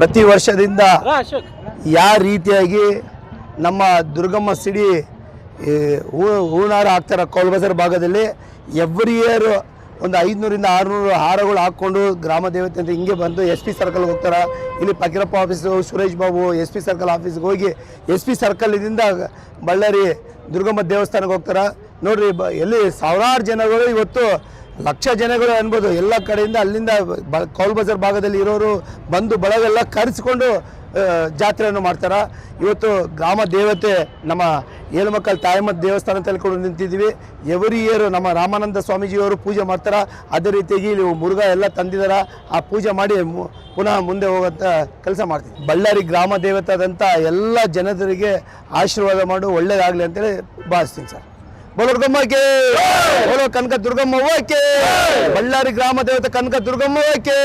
ಪ್ರತಿ ವರ್ಷದಿಂದ ಯಾವ ರೀತಿಯಾಗಿ ನಮ್ಮ ದುರ್ಗಮ್ಮ ಸಿಡಿ ಹೂನಾರ ಹಾಕ್ತಾರೆ ಕೌಲ್ ಬಜಾರ್ ಭಾಗದಲ್ಲಿ ಎವ್ರಿ ಇಯರ್ ಒಂದು 500ರಿಂದ 600 ಹಾರಗಳು ಹಾಕ್ಕೊಂಡು ಗ್ರಾಮ ದೇವತೆ ಅಂತ ಹಿಂಗೆ ಬಂದು SP ಸರ್ಕಲ್ಗೆ ಹೋಗ್ತಾರೆ. ಇಲ್ಲಿ Fakirappa office Suresh Babu SP circle ಆಫೀಸ್ಗೆ ಹೋಗಿ SP ಸರ್ಕಲ್ನಿಂದ ಬಳ್ಳಾರಿ ದುರ್ಗಮ್ಮ ದೇವಸ್ಥಾನಕ್ಕೆ ಹೋಗ್ತಾರೆ. ನೋಡ್ರಿ ಎಲ್ಲಿ ಸಾವಿರಾರು ಜನಗಳು ಇವತ್ತು ಲಕ್ಷ ಜನಗಳು ಅನ್ಬೋದು ಎಲ್ಲ ಕಡೆಯಿಂದ ಅಲ್ಲಿಂದ ಕೌಲ್ ಬಜಾರ್ ಭಾಗದಲ್ಲಿ ಇರೋರು ಬಂದು ಬಳಗೆಲ್ಲ ಕರೆಸಿಕೊಂಡು ಜಾತ್ರೆಯನ್ನು ಮಾಡ್ತಾರೆ. ಇವತ್ತು ಗ್ರಾಮ ದೇವತೆ ನಮ್ಮ ಏಳುಮಕ್ಕಳ ತಾಯಮ್ಮ ದೇವಸ್ಥಾನ ತಿಳ್ಕೊಂಡು ನಿಂತಿದ್ದೀವಿ. ಎವ್ರಿ ಇಯರ್ ನಮ್ಮ ರಾಮಾನಂದ ಸ್ವಾಮೀಜಿಯವರು ಪೂಜೆ ಮಾಡ್ತಾರೆ. ಅದೇ ರೀತಿಯಾಗಿ ಇಲ್ಲಿ ಮುರುಘಾ ಎಲ್ಲ ತಂದಿದ್ದಾರೆ. ಆ ಪೂಜೆ ಮಾಡಿ ಪುನಃ ಮುಂದೆ ಹೋಗೋಂಥ ಕೆಲಸ ಮಾಡ್ತೀವಿ. ಬಳ್ಳಾರಿ ಗ್ರಾಮ ದೇವತಾದಂಥ ಎಲ್ಲ ಜನರಿಗೆ ಆಶೀರ್ವಾದ ಮಾಡು ಒಳ್ಳೇದಾಗಲಿ ಅಂತೇಳಿ ಭಾವಿಸ್ತೀನಿ ಸರ್. ಬೋಲೋ ದುರ್ಗಮ್ಮಕ್ಕೆ, ಬೋಲೋ ಕನಕ ದುರ್ಗಮ್ಮಕ್ಕೆ, ಬಳ್ಳಾರಿ ಗ್ರಾಮ ದೇವತೆ ಕನಕ ದುರ್ಗಮ್ಮಕ್ಕೆ.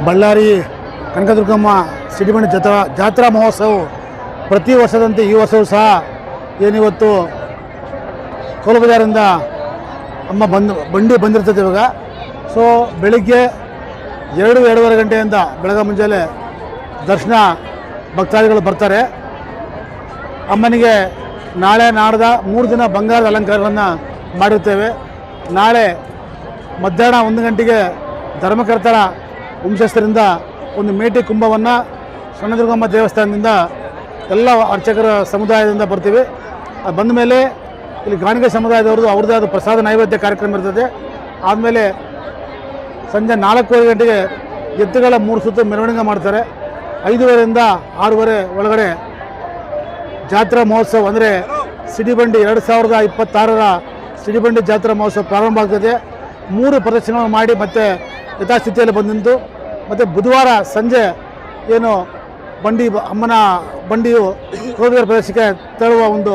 ಬಳ್ಳಾರಿ ಕನಕದುರ್ಗಮ್ಮ ಸಿಡಿಬಂಡಿ ಜಾತ್ರಾ ಮಹೋತ್ಸವ ಪ್ರತಿ ವರ್ಷದಂತೆ ಈ ವರ್ಷವೂ ಸಹ ಏನಿವತ್ತು ಕೋಲಬಜಾರಿಂದ ಅಮ್ಮ ಬಂಡಿ ಬಂದಿರ್ತದೆ ಇವಾಗ. ಸೊ ಬೆಳಿಗ್ಗೆ 2-2:30 ಗಂಟೆಯಿಂದ ಬೆಳಗ್ಗೆ ಮುಂಜಾನೆ ದರ್ಶನ ಭಕ್ತಾದಿಗಳು ಬರ್ತಾರೆ. ಅಮ್ಮನಿಗೆ ನಾಳೆ ನಾಡ್ದ 3 ದಿನ ಬಂಗಾರದ ಅಲಂಕಾರಗಳನ್ನು ಮಾಡಿರ್ತೇವೆ. ನಾಳೆ ಮಧ್ಯಾಹ್ನ 1 ಗಂಟೆಗೆ ಧರ್ಮಕರ್ತರ ವಂಶಸ್ಥರಿಂದ ಒಂದು ಮೇಟಿ ಕುಂಭವನ್ನು ಸಣ್ಣದುರ್ಗಮ್ಮ ದೇವಸ್ಥಾನದಿಂದ ಎಲ್ಲ ಅರ್ಚಕರ ಸಮುದಾಯದಿಂದ ಬರ್ತೀವಿ. ಅದು ಬಂದ ಮೇಲೆ ಇಲ್ಲಿ ಗಾಣಿಗ ಸಮುದಾಯದವ್ರದ್ದು ಅವ್ರದ್ದೇ ಆದ ಪ್ರಸಾದ ನೈವೇದ್ಯ ಕಾರ್ಯಕ್ರಮ ಇರ್ತದೆ. ಆದಮೇಲೆ ಸಂಜೆ 4:15 ಗಂಟೆಗೆ ಎತ್ತುಗಳ 3 ಸುತ್ತು ಮೆರವಣಿಗೆ ಮಾಡ್ತಾರೆ. 5:30ರಿಂದ 6:30 ಒಳಗಡೆ ಜಾತ್ರಾ ಮಹೋತ್ಸವ ಅಂದರೆ ಸಿಡಿಬಂಡಿ 2026ರ ಸಿಡಿಬಂಡಿ ಜಾತ್ರಾ ಮಹೋತ್ಸವ ಪ್ರಾರಂಭ ಆಗ್ತದೆ. 3 ಪ್ರದರ್ಶನಗಳು ಮಾಡಿ ಮತ್ತೆ ಯಥಾಸ್ಥಿತಿಯಲ್ಲಿ ಬಂದು ನಿಂತು ಮತ್ತು ಬುಧವಾರ ಸಂಜೆ ಏನು ಅಮ್ಮನ ಬಂಡಿಯು ಕೋಲಾರ ಪ್ರದೇಶಕ್ಕೆ ತೆರಳುವ ಒಂದು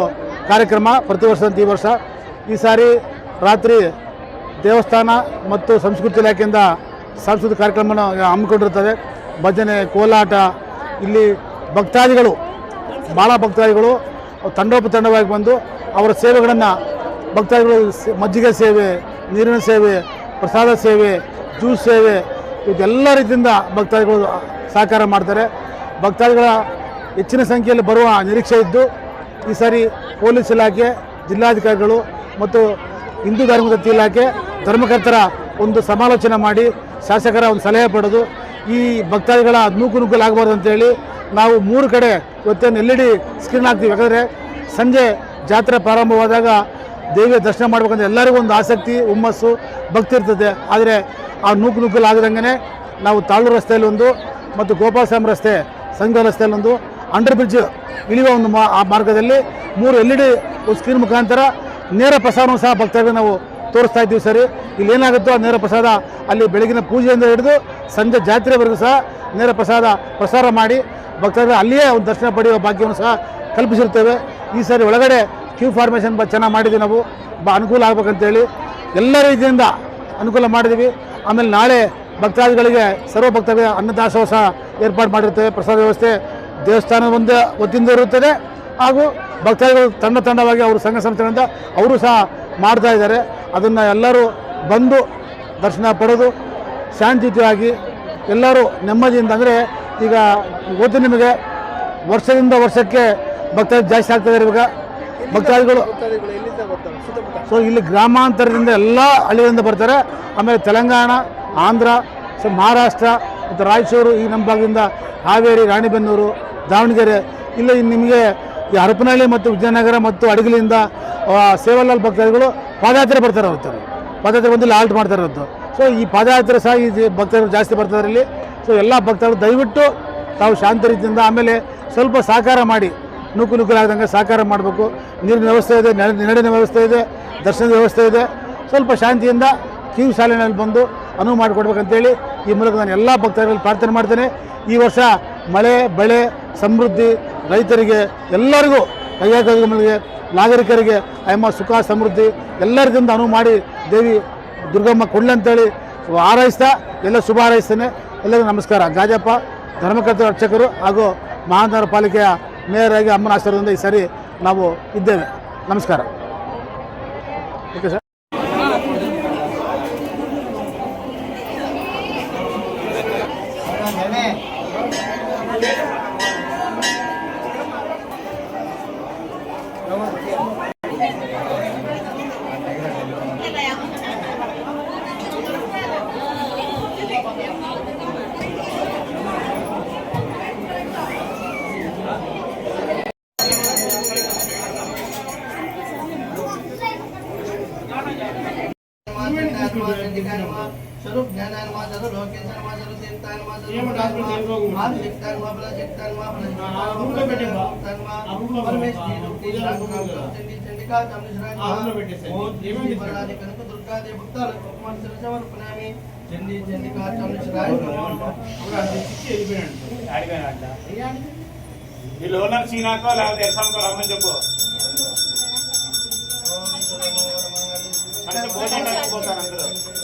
ಕಾರ್ಯಕ್ರಮ ಪ್ರತಿ ವರ್ಷದಂತೆ ಈ ವರ್ಷ. ಈ ಸಾರಿ ರಾತ್ರಿ ದೇವಸ್ಥಾನ ಮತ್ತು ಸಂಸ್ಕೃತಿ ಇಲಾಖೆಯಿಂದ ಸಾಂಸ್ಕೃತಿಕ ಕಾರ್ಯಕ್ರಮವನ್ನು ಹಮ್ಮಿಕೊಂಡಿರ್ತದೆ. ಭಜನೆ, ಕೋಲಾಟ, ಇಲ್ಲಿ ಭಕ್ತಾದಿಗಳು ಭಾಳ ಭಕ್ತಾದಿಗಳು ತಂಡೋಪತಂಡವಾಗಿ ಬಂದು ಅವರ ಸೇವೆಗಳನ್ನು ಭಕ್ತಾದಿಗಳು ಮಜ್ಜಿಗೆ ಸೇವೆ, ನೀರಿನ ಸೇವೆ, ಪ್ರಸಾದ ಸೇವೆ, ಜ್ಯೂಸ್ ಸೇವೆ ಇದೆಲ್ಲ ರೀತಿಯಿಂದ ಭಕ್ತಾದಿಗಳು ಸಹಕಾರ ಮಾಡ್ತಾರೆ. ಭಕ್ತಾದಿಗಳ ಹೆಚ್ಚಿನ ಸಂಖ್ಯೆಯಲ್ಲಿ ಬರುವ ನಿರೀಕ್ಷೆ ಇದ್ದು ಈ ಸಾರಿ ಪೊಲೀಸ್ ಇಲಾಖೆ, ಜಿಲ್ಲಾಧಿಕಾರಿಗಳು ಮತ್ತು ಹಿಂದೂ ಧರ್ಮದತ್ತಿ ಇಲಾಖೆ ಧರ್ಮಕರ್ತರ ಒಂದು ಸಮಾಲೋಚನೆ ಮಾಡಿ ಶಾಸಕರ ಒಂದು ಸಲಹೆ ಪಡೆದು ಈ ಭಕ್ತಾದಿಗಳ ನೂಕುನುಗ್ಗಲಾಗಬಾರ್ದು ಅಂತೇಳಿ ನಾವು 3 ಕಡೆ ಇವತ್ತೇನು LED ಸ್ಕ್ರೀನ್ ಹಾಕ್ತೀವಿ. ಯಾಕಂದರೆ ಸಂಜೆ ಜಾತ್ರೆ ಪ್ರಾರಂಭವಾದಾಗ ದೇವಿಯ ದರ್ಶನ ಮಾಡ್ಬೇಕಂದ್ರೆ ಎಲ್ಲರಿಗೂ ಒಂದು ಆಸಕ್ತಿ, ಹುಮ್ಮಸ್ಸು, ಭಕ್ತಿ ಇರ್ತದೆ. ಆದರೆ ಆ ನೂಕುನುಗ್ಗಲಾಗದಂಗೆ ನಾವು ತಾಳೂರು ರಸ್ತೆಯಲ್ಲಿ ಒಂದು ಮತ್ತು ಗೋಪಾಲಸ್ವಾಮಿ ರಸ್ತೆ, ಸಂಘ ರಸ್ತೆಯಲ್ಲಿ ಒಂದು, ಅಂಡರ್ ಬ್ರಿಡ್ಜ್ ಇಳಿಯುವ ಒಂದು ಆ ಮಾರ್ಗದಲ್ಲಿ 3 LED ಸ್ಕ್ರೀನ್ ಮುಖಾಂತರ ನೇರ ಪ್ರಸಾರವನ್ನು ಸಹ ಭಕ್ತರಿಗೆ ನಾವು ತೋರಿಸ್ತಾ ಇದ್ದೀವಿ. ಸರಿ, ಇಲ್ಲಿ ಏನಾಗುತ್ತೋ ಆ ನೇರ ಪ್ರಸಾದ ಅಲ್ಲಿ ಬೆಳಗಿನ ಪೂಜೆಯಿಂದ ಹಿಡಿದು ಸಂಜೆ ಜಾತ್ರೆವರೆಗೂ ಸಹ ನೇರ ಪ್ರಸಾರ ಮಾಡಿ ಭಕ್ತರಿಗೆ ಅಲ್ಲಿಯೇ ಒಂದು ದರ್ಶನ ಪಡೆಯುವ ಭಾಗ್ಯವನ್ನು ಸಹ ಕಲ್ಪಿಸಿರ್ತೇವೆ. ಈ ಸಾರಿ ಒಳಗಡೆ ಕ್ಯೂ ಫಾರ್ಮೇಷನ್ ಚೆನ್ನಾಗಿ ಮಾಡಿದ್ದೀವಿ. ನಾವು ಅನುಕೂಲ ಆಗ್ಬೇಕಂತೇಳಿ ಎಲ್ಲ ರೀತಿಯಿಂದ ಅನುಕೂಲ ಮಾಡಿದ್ದೀವಿ. ಆಮೇಲೆ ನಾಳೆ ಭಕ್ತಾದಿಗಳಿಗೆ ಸರ್ವ ಭಕ್ತರಿಗೆ ಅನ್ನದಾಸೋಹ ಸಹ ಏರ್ಪಾಡು ಮಾಡಿರ್ತೇವೆ. ಪ್ರಸಾದ ವ್ಯವಸ್ಥೆ ದೇವಸ್ಥಾನ ಒಂದು ವತಿಯಿಂದ ಇರುತ್ತದೆ ಹಾಗೂ ಭಕ್ತಾದಿಗಳು ತಂಡವಾಗಿ ಅವರು ಸಂಘ ಸಂಸ್ಥೆಗಳಿಂದ ಅವರು ಸಹ ಮಾಡ್ತಾ ಇದ್ದಾರೆ. ಅದನ್ನು ಎಲ್ಲರೂ ಬಂದು ದರ್ಶನ ಪಡೆದು ಶಾಂತಿಯುತವಾಗಿ ಎಲ್ಲರೂ ನೆಮ್ಮದಿಯಿಂದ, ಅಂದರೆ ಈಗ ಗೊತ್ತು ನಿಮಗೆ ವರ್ಷದಿಂದ ವರ್ಷಕ್ಕೆ ಭಕ್ತಾದಿ ಜಾಸ್ತಿ ಆಗ್ತಾಯಿದ್ದಾರೆ. ಇವಾಗ ಭಕ್ತಾದಿಗಳು ಸೊ ಇಲ್ಲಿ ಗ್ರಾಮಾಂತರದಿಂದ ಎಲ್ಲ ಹಳ್ಳಿಗಳಿಂದ ಬರ್ತಾರೆ. ಆಮೇಲೆ ತೆಲಂಗಾಣ, ಆಂಧ್ರ, ಮಹಾರಾಷ್ಟ್ರ ಮತ್ತು ರಾಯಚೂರು, ಈ ನಮ್ಮ ಭಾಗದಿಂದ ಹಾವೇರಿ, ರಾಣಿಬೆನ್ನೂರು, ದಾವಣಗೆರೆ, ಇಲ್ಲ ನಿಮಗೆ ಈ ಹರಪನಹಳ್ಳಿ ಮತ್ತು ವಿಜಯನಗರ ಮತ್ತು ಅಡಗಲಿಯಿಂದ ಸೇವಾಲಾಲ್ ಭಕ್ತಾದಿಗಳು ಪಾದಯಾತ್ರೆ ಬರ್ತಾರೆ. ಹೋಗ್ತಾರೆ ಪಾದಯಾತ್ರೆ ಬಂದು ಹಾಲ್ಟ್ ಮಾಡ್ತಾರೆ ಇವತ್ತು. ಸೊ ಈ ಪಾದಯಾತ್ರೆ ಸಹ ಈ ಭಕ್ತರು ಜಾಸ್ತಿ ಬರ್ತಾರೆ ಇಲ್ಲಿ. ಸೊ ಎಲ್ಲ ಭಕ್ತರು ದಯವಿಟ್ಟು ತಾವು ಶಾಂತ ರೀತಿಯಿಂದ, ಆಮೇಲೆ ಸ್ವಲ್ಪ ಸಹಕಾರ ಮಾಡಿ, ನೂಕುನುಗ್ಗಲಾಗದಂಗೆ ಸಹಕಾರ ಮಾಡಬೇಕು. ನೀರಿನ ವ್ಯವಸ್ಥೆ ಇದೆ, ನೆರಳಿನ ವ್ಯವಸ್ಥೆ ಇದೆ, ದರ್ಶನದ ವ್ಯವಸ್ಥೆ ಇದೆ. ಸ್ವಲ್ಪ ಶಾಂತಿಯಿಂದ ಕ್ಯೂ ಶಾಲೆಯಲ್ಲಿ ಬಂದು ಅನುವು ಮಾಡಿಕೊಡ್ಬೇಕಂತೇಳಿ ಈ ಮೂಲಕ ನಾನು ಎಲ್ಲ ಭಕ್ತರಲ್ಲಿ ಪ್ರಾರ್ಥನೆ ಮಾಡ್ತೇನೆ. ಈ ವರ್ಷ ಮಳೆ, ಬೆಳೆ, ಸಮೃದ್ಧಿ, ರೈತರಿಗೆ ಎಲ್ಲರಿಗೂ, ಕೈಗಾರಿಕೆಗಳಿಗೆ, ನಾಗರಿಕರಿಗೆ ಅಯ್ಯಮ್ಮ ಸುಖ ಸಮೃದ್ಧಿ ಎಲ್ಲರಿಗಿಂದ ಅನುವು ಮಾಡಿ ದೇವಿ ದುರ್ಗಮ್ಮ ಕೊಡಲಿ ಅಂತೇಳಿ ಹಾರೈಸ್ತಾ ಎಲ್ಲ ಶುಭ ಹಾರೈಸ್ತೇನೆ. ಎಲ್ಲರಿಗೂ ನಮಸ್ಕಾರ. ಗಾಜಪ್ಪ, ಧರ್ಮಕರ್ತ ಅರ್ಚಕರು ಹಾಗೂ ಮಹಾನಗರ ಪಾಲಿಕೆಯ ಮೇಯರ್ ಆಗಿ ಅಮ್ಮನ ಆಶೀರ್ವಾದದಿಂದ ಈ ಸಾರಿ ನಾವು ಇದ್ದೇವೆ. ನಮಸ್ಕಾರ. Okay sir. स्वरूप ज्ञानान मा जरो लोकेशन मा जरो देवतान मा जरो आदि शिक्षान मा बला शिक्षान मा परमेश्वरी रूपी राघव चंडी चंडिका चामुंडेश्वरी ओम श्री बलादि कनक दुर्गा देव भक्ताल कुमार सरजवर पुनामी चंडी चंडिका चामुंडेश्वरी हमरा शिक्षे వెళ్ళిపోయాడు ఈ లోనర్ సీనాకో లేకపోతే ఎగ్జామ్కో రమ్మని చెప్పు అంటే భోజనం పోతాను అందరూ